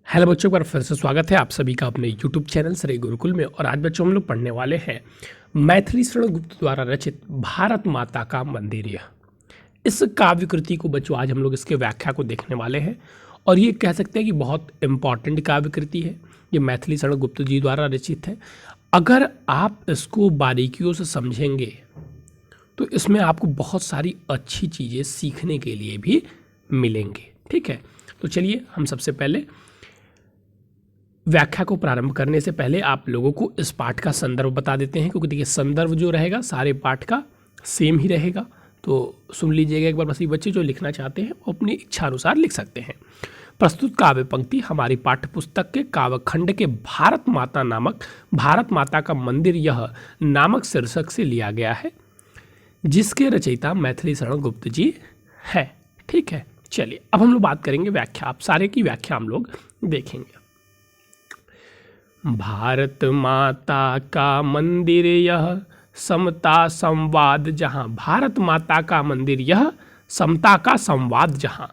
Hello बच्चों, पर फिर से स्वागत है आप सभी का अपने यूट्यूब चैनल श्री गुरुकुल में। और आज बच्चों हम लोग पढ़ने वाले हैं मैथिली शरण गुप्त द्वारा रचित भारत माता का मंदिर। इस काव्य कृति को बच्चों आज हम लोग इसके व्याख्या को देखने वाले हैं। और ये कह सकते हैं कि बहुत इम्पॉर्टेंट काव्य कृति है। ये मैथिली शरण गुप्त जी द्वारा रचित है। अगर आप इसको बारीकियों से समझेंगे तो इसमें आपको बहुत सारी अच्छी चीज़ें सीखने के लिए भी मिलेंगे। ठीक है, तो चलिए हम सबसे पहले व्याख्या को प्रारंभ करने से पहले आप लोगों को इस पाठ का संदर्भ बता देते हैं, क्योंकि देखिए संदर्भ जो रहेगा सारे पाठ का सेम ही रहेगा। तो सुन लीजिएगा एक बार, बस ये बच्चे जो लिखना चाहते हैं वो अपनी इच्छा अनुसार लिख सकते हैं। प्रस्तुत काव्य पंक्ति हमारी पाठ्य पुस्तक के काव्यखंड के भारत माता का मंदिर यह नामक शीर्षक से लिया गया है, जिसके रचयिता मैथिली शरण गुप्त जी है। ठीक है, चलिए अब हम लोग बात करेंगे व्याख्या। आप सारे की व्याख्या हम लोग देखेंगे। भारत माता का मंदिर यह समता संवाद जहाँ, भारत माता का मंदिर यह समता का संवाद जहाँ,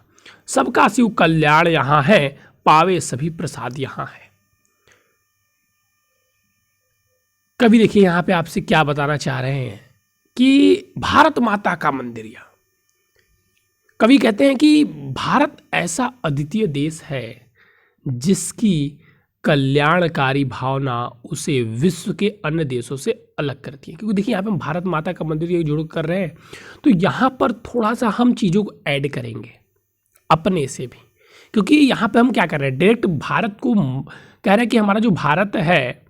सबका शिव कल्याण यहाँ है, पावे सभी प्रसाद यहाँ है। कवि देखिए यहाँ पे आपसे क्या बताना चाह रहे हैं कि भारत माता का मंदिर यह, कवि कहते हैं कि भारत ऐसा अद्वितीय देश है जिसकी कल्याणकारी भावना उसे विश्व के अन्य देशों से अलग करती है। क्योंकि देखिए यहाँ पे हम भारत माता का मंदिर ये जुड़ कर रहे हैं, तो यहाँ पर थोड़ा सा हम चीज़ों को ऐड करेंगे अपने से भी। क्योंकि यहाँ पे हम क्या कर रहे हैं, डायरेक्ट भारत को कह रहे हैं कि हमारा जो भारत है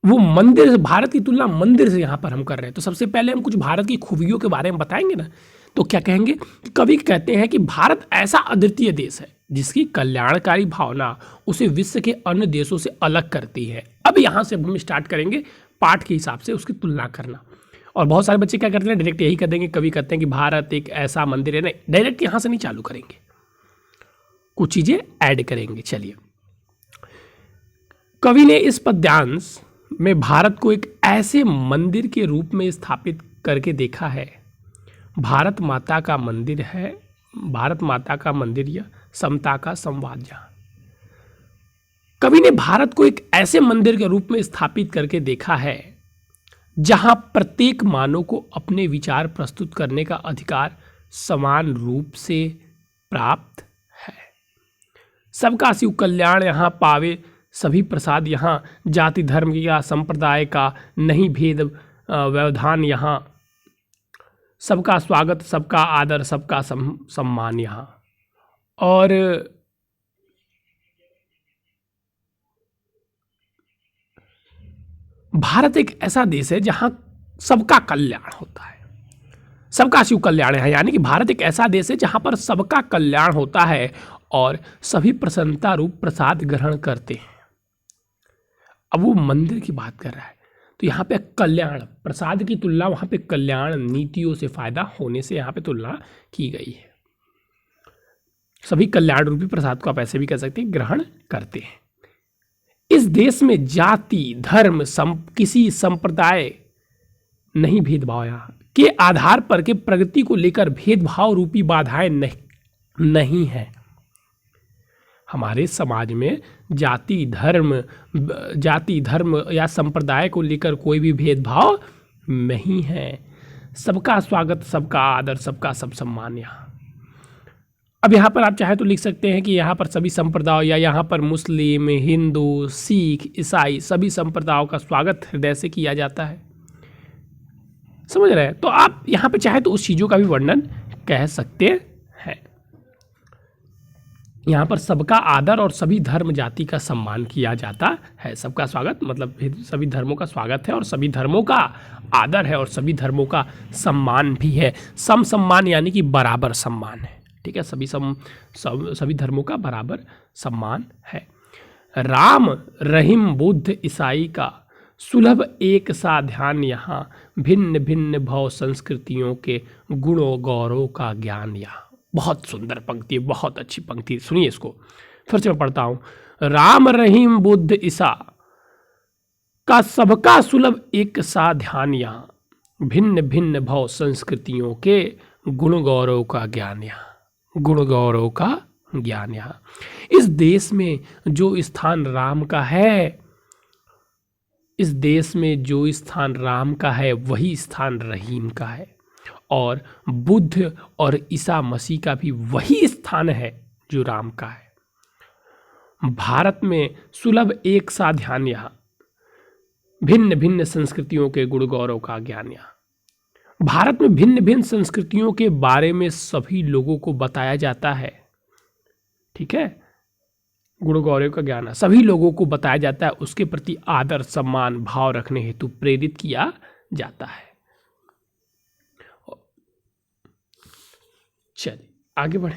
वो मंदिर, भारत की तुलना मंदिर से यहाँ पर हम कर रहे हैं। तो सबसे पहले हम कुछ भारत की खूबियों के बारे में बताएंगे ना, तो क्या कहेंगे, कवि कहते हैं कि भारत ऐसा अद्वितीय देश है जिसकी कल्याणकारी भावना उसे विश्व के अन्य देशों से अलग करती है। अब यहाँ से हम स्टार्ट करेंगे पाठ के हिसाब से उसकी तुलना करना। और बहुत सारे बच्चे क्या करते हैं, डायरेक्ट यही कर देंगे, कवि कहते हैं कि भारत एक ऐसा मंदिर है। नहीं, डायरेक्ट यहाँ से नहीं चालू करेंगे, कुछ चीज़ें ऐड करेंगे। चलिए, कवि ने इस पद्यांश में भारत को एक ऐसे मंदिर के रूप में स्थापित करके देखा है, भारत माता का मंदिर है, भारत माता का मंदिर यह समता का संवाद जहाँ। कवि ने भारत को एक ऐसे मंदिर के रूप में स्थापित करके देखा है जहां प्रत्येक मानव को अपने विचार प्रस्तुत करने का अधिकार समान रूप से प्राप्त है, सबका शिव कल्याण यहाँ पावे सभी प्रसाद यहाँ, जाति धर्म या संप्रदाय का नहीं भेद व्यवधान यहाँ, सबका स्वागत सबका आदर सबका सम्मान यहाँ। और भारत एक ऐसा देश है जहां सबका कल्याण होता है, सबका शिव कल्याण है। यानी कि भारत एक ऐसा देश है जहां पर सबका कल्याण होता है और सभी प्रसन्नता रूप प्रसाद ग्रहण करते हैं। अब वो मंदिर की बात कर रहा है, तो यहाँ पे कल्याण प्रसाद की तुलना वहाँ पे कल्याण नीतियों से फायदा होने से यहाँ पे तुलना की गई है। सभी कल्याण रूपी प्रसाद को आप ऐसे भी कह सकते हैं, ग्रहण करते हैं। इस देश में जाति धर्म किसी संप्रदाय नहीं भेदभाव यहाँ के आधार पर के प्रगति को लेकर भेदभाव रूपी बाधाएं नहीं है। हमारे समाज में जाति धर्म या संप्रदाय को लेकर कोई भी भेदभाव नहीं है, सबका स्वागत सबका आदर सबका सब सम्मान यहाँ। अब यहाँ पर आप चाहे तो लिख सकते हैं कि यहाँ पर सभी संप्रदाय, या यहाँ पर मुस्लिम हिंदू सिख ईसाई सभी संप्रदायों का स्वागत हृदय से किया जाता है। समझ रहे हैं? तो आप यहाँ पे चाहे तो उस चीज़ों का भी वर्णन कह सकते हैं। यहाँ पर सबका आदर और सभी धर्म जाति का सम्मान किया जाता है। सबका स्वागत मतलब सभी धर्मों का स्वागत है और सभी धर्मों का आदर है और सभी धर्मों का सम्मान भी है। सम सम्मान यानी कि बराबर सम्मान है। ठीक है, सभी धर्मों का बराबर सम्मान है। राम रहीम बुद्ध ईसाई का सुलभ एक सा ध्यान यहाँ, भिन्न भिन्न भव संस्कृतियों के गुणों गौरव का ज्ञान यहाँ। बहुत सुंदर पंक्ति है, बहुत अच्छी पंक्ति, सुनिए इसको फिर से मैं पढ़ता हूँ। राम रहीम बुद्ध ईसा का सबका सुलभ एक सा ध्यान यहाँ, भिन्न भिन्न भव संस्कृतियों के गुण गौरव का ज्ञान यहाँ, गुण गौरव का ज्ञान यहाँ। इस देश में जो स्थान राम का है, इस देश में जो स्थान राम का है वही स्थान रहीम का है, और बुद्ध और ईसा मसीह का भी वही स्थान है जो राम का है। भारत में सुलभ एक सा ध्यान यहाँ, भिन्न भिन्न संस्कृतियों के गुण गौरव का ज्ञान यहाँ। भारत में भिन्न भिन्न संस्कृतियों के बारे में सभी लोगों को बताया जाता है, ठीक है। गुण गौरव का ज्ञान सभी लोगों को बताया जाता है, उसके प्रति आदर सम्मान भाव रखने हेतु प्रेरित किया जाता है। चलिए आगे बढ़े।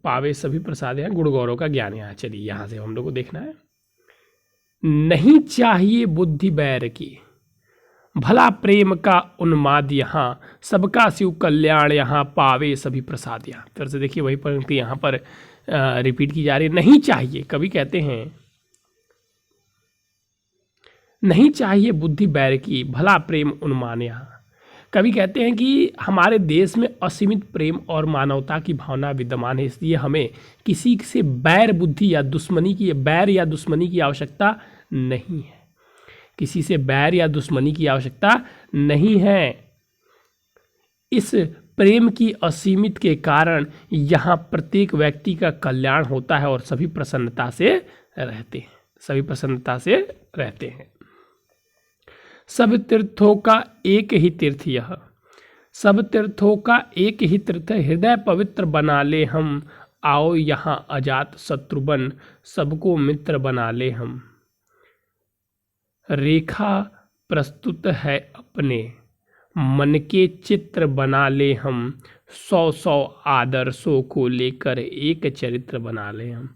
पावे सभी प्रसाद हैं, गुण गौरव का ज्ञान यहाँ। चलिए यहां से हम लोग को देखना है। नहीं चाहिए बुद्धि बैर की, भला प्रेम का उन्माद यहाँ, सबका शिव कल्याण यहाँ, पावे सभी प्रसाद यहाँ। फिर से देखिए वही पंक्ति यहाँ पर रिपीट की जा रही है। नहीं चाहिए, कवि कहते हैं नहीं चाहिए बुद्धि बैर की, भला प्रेम उन्मान यहाँ। कवि कहते हैं कि हमारे देश में असीमित प्रेम और मानवता की भावना विद्यमान है, इसलिए हमें किसी से बैर बुद्धि या दुश्मनी की, बैर या दुश्मनी की आवश्यकता नहीं है। किसी से बैर या दुश्मनी की आवश्यकता नहीं है। इस प्रेम की असीमित के कारण यहाँ प्रत्येक व्यक्ति का कल्याण होता है और सभी प्रसन्नता से रहते हैं, सभी प्रसन्नता से रहते हैं। सब तीर्थों का एक ही तीर्थ यह, सब तीर्थों का एक ही तीर्थ, हृदय पवित्र बना ले हम, आओ यहाँ अजात शत्रुबन, सबको मित्र बना ले हम। रेखा प्रस्तुत है अपने, मन के चित्र बना ले हम, 100 आदर्शों को लेकर एक चरित्र बना ले हम।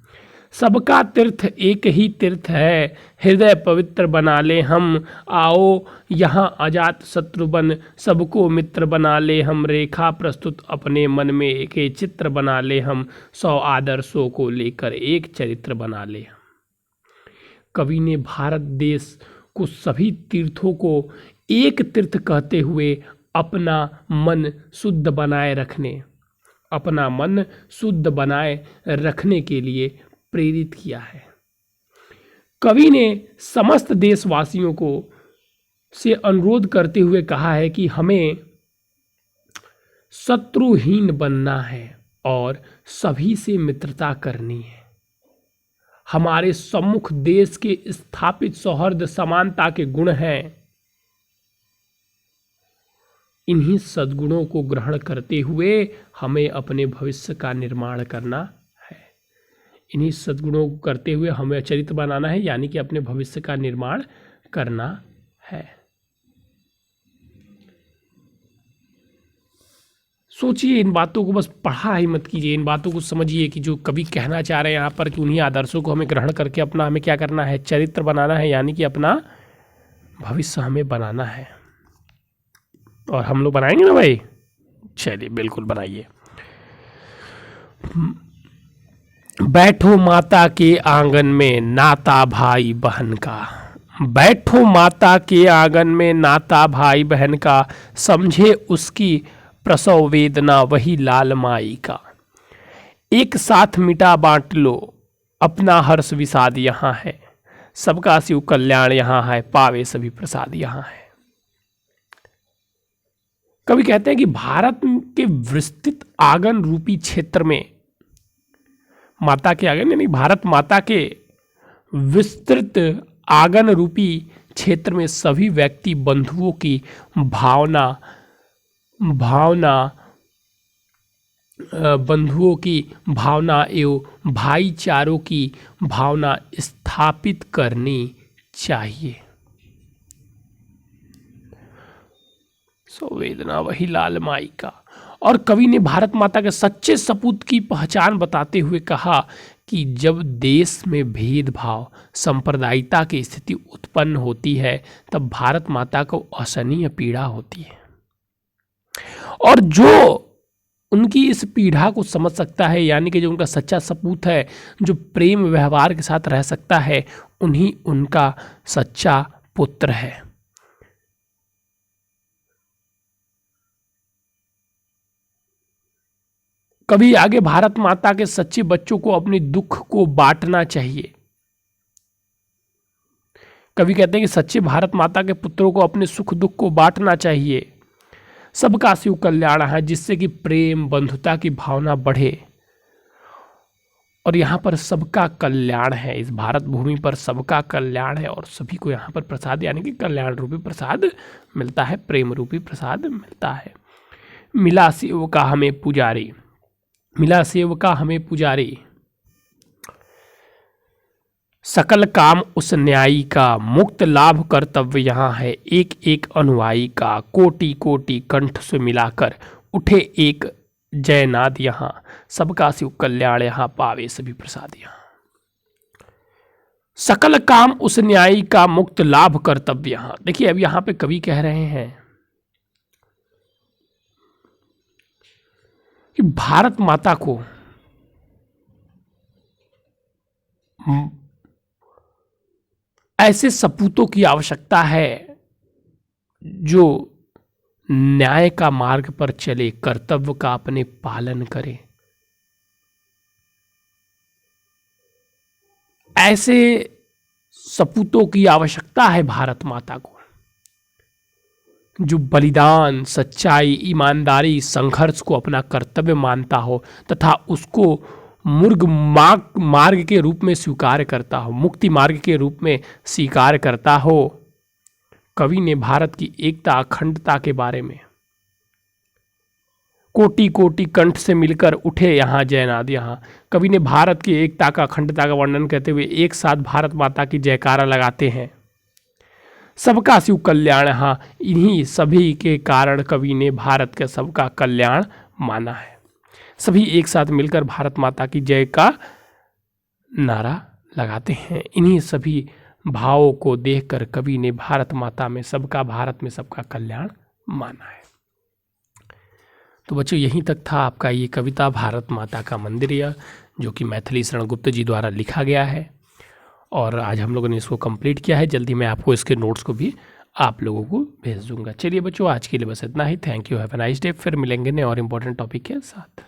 सबका तीर्थ एक ही तीर्थ है, हृदय पवित्र बना ले हम, आओ यहाँ अजात शत्रुबन, सबको मित्र बना ले हम। रेखा प्रस्तुत अपने, मन में एक चित्र बना ले हम, 100 आदर्शों को लेकर एक चरित्र बना ले हम। कवि ने भारत देश को सभी तीर्थों को एक तीर्थ कहते हुए अपना मन शुद्ध बनाए रखने, अपना मन शुद्ध बनाए रखने के लिए प्रेरित किया है। कवि ने समस्त देशवासियों को से अनुरोध करते हुए कहा है कि हमें शत्रुहीन बनना है और सभी से मित्रता करनी है। हमारे सम्मुख देश के स्थापित सौहार्द समानता के गुण हैं। इन्हीं सद्गुणों को ग्रहण करते हुए हमें अपने भविष्य का निर्माण करना है। इन्हीं सद्गुणों को करते हुए हमें चरित्र बनाना है, यानी कि अपने भविष्य का निर्माण करना है। सोचिए इन बातों को, बस पढ़ा ही मत कीजिए, इन बातों को समझिए कि जो कवि कहना चाह रहे हैं यहाँ पर कि उन्हीं आदर्शों को हमें ग्रहण करके अपना हमें क्या करना है, चरित्र बनाना है, यानी कि अपना भविष्य हमें बनाना है। और हम लोग बनाएंगे ना भाई? चलिए बिल्कुल बनाइए। बैठो माता के आंगन में नाता भाई बहन का, बैठो माता के आंगन में नाता भाई बहन का, समझे उसकी प्रसव वेदना वही लाल माई का। एक साथ मिटा बांट लो अपना हर्ष विषाद यहाँ है, सबका शिव कल्याण यहाँ है, पावे सभी प्रसाद यहाँ है। कवि कहते हैं कि भारत के विस्तृत आंगन रूपी क्षेत्र में, माता के आंगन यानी भारत माता के विस्तृत आंगन रूपी क्षेत्र में सभी व्यक्ति बंधुओं की बंधुओं की भावना एवं भाईचारों की भावना स्थापित करनी चाहिए। संवेदना वही लाल माई का। और कवि ने भारत माता के सच्चे सपूत की पहचान बताते हुए कहा कि जब देश में भेदभाव सांप्रदायिकता की स्थिति उत्पन्न होती है तब भारत माता को असहनीय पीड़ा होती है, और जो उनकी इस पीड़ा को समझ सकता है, यानी कि जो उनका सच्चा सपूत है, जो प्रेम व्यवहार के साथ रह सकता है, उन्हीं उनका सच्चा पुत्र है। कवि आगे, भारत माता के सच्चे बच्चों को अपने दुख को बांटना चाहिए। कवि कहते हैं कि सच्चे भारत माता के पुत्रों को अपने सुख दुख को बांटना चाहिए। सबका शिव कल्याण है, जिससे कि प्रेम बंधुता की भावना बढ़े। और यहाँ पर सबका कल्याण है, इस भारत भूमि पर सबका कल्याण है और सभी को यहाँ पर प्रसाद यानी कि कल्याण रूपी प्रसाद मिलता है, प्रेम रूपी प्रसाद मिलता है। मिला शिव का हमें पुजारी, मिला शिव का हमें पुजारी, सकल काम उस न्यायी का, मुक्त लाभ कर्तव्य यहाँ है एक एक अनुयायी का। कोटि कोटि कंठ से मिलाकर उठे एक जयनाद यहाँ, सबका शिव कल्याण यहाँ पावे सभी प्रसाद यहाँ। सकल काम उस न्यायी का, मुक्त लाभ कर्तव्य यहाँ। देखिए अब यहाँ पे कवि कह रहे हैं कि भारत माता को ऐसे सपूतों की आवश्यकता है जो न्याय का मार्ग पर चले, कर्तव्य का अपने पालन करे। ऐसे सपूतों की आवश्यकता है भारत माता को, जो बलिदान, सच्चाई, ईमानदारी, संघर्ष को अपना कर्तव्य मानता हो तथा उसको मुर्ग मार्ग के रूप में स्वीकार करता हो, मुक्ति मार्ग के रूप में स्वीकार करता हो। कवि ने भारत की एकता, अखंडता के बारे में, कोटि कोटि कंठ से मिलकर उठे यहाँ जयनाद यहाँ, कवि ने भारत की एकता का, अखंडता का वर्णन करते हुए एक साथ भारत माता की जयकारा लगाते हैं। सबका शिव कल्याण यहाँ, इन्हीं सभी के कारण कवि ने भारत के सबका कल्याण माना है। सभी एक साथ मिलकर भारत माता की जय का नारा लगाते हैं। इन्हीं सभी भावों को देखकर कवि ने भारत माता में सबका, भारत में सबका कल्याण माना है। तो बच्चों यहीं तक था आपका ये कविता भारत माता का मंदिर, जो कि मैथिली शरण गुप्त जी द्वारा लिखा गया है और आज हम लोगों ने इसको कंप्लीट किया है। जल्दी मैं आपको इसके नोट्स को भी आप लोगों को भेज दूंगा। चलिए बच्चों आज के लिए बस इतना ही। Thank you, have a nice day. फिर मिलेंगे नए और इम्पोर्टेंट टॉपिक के साथ।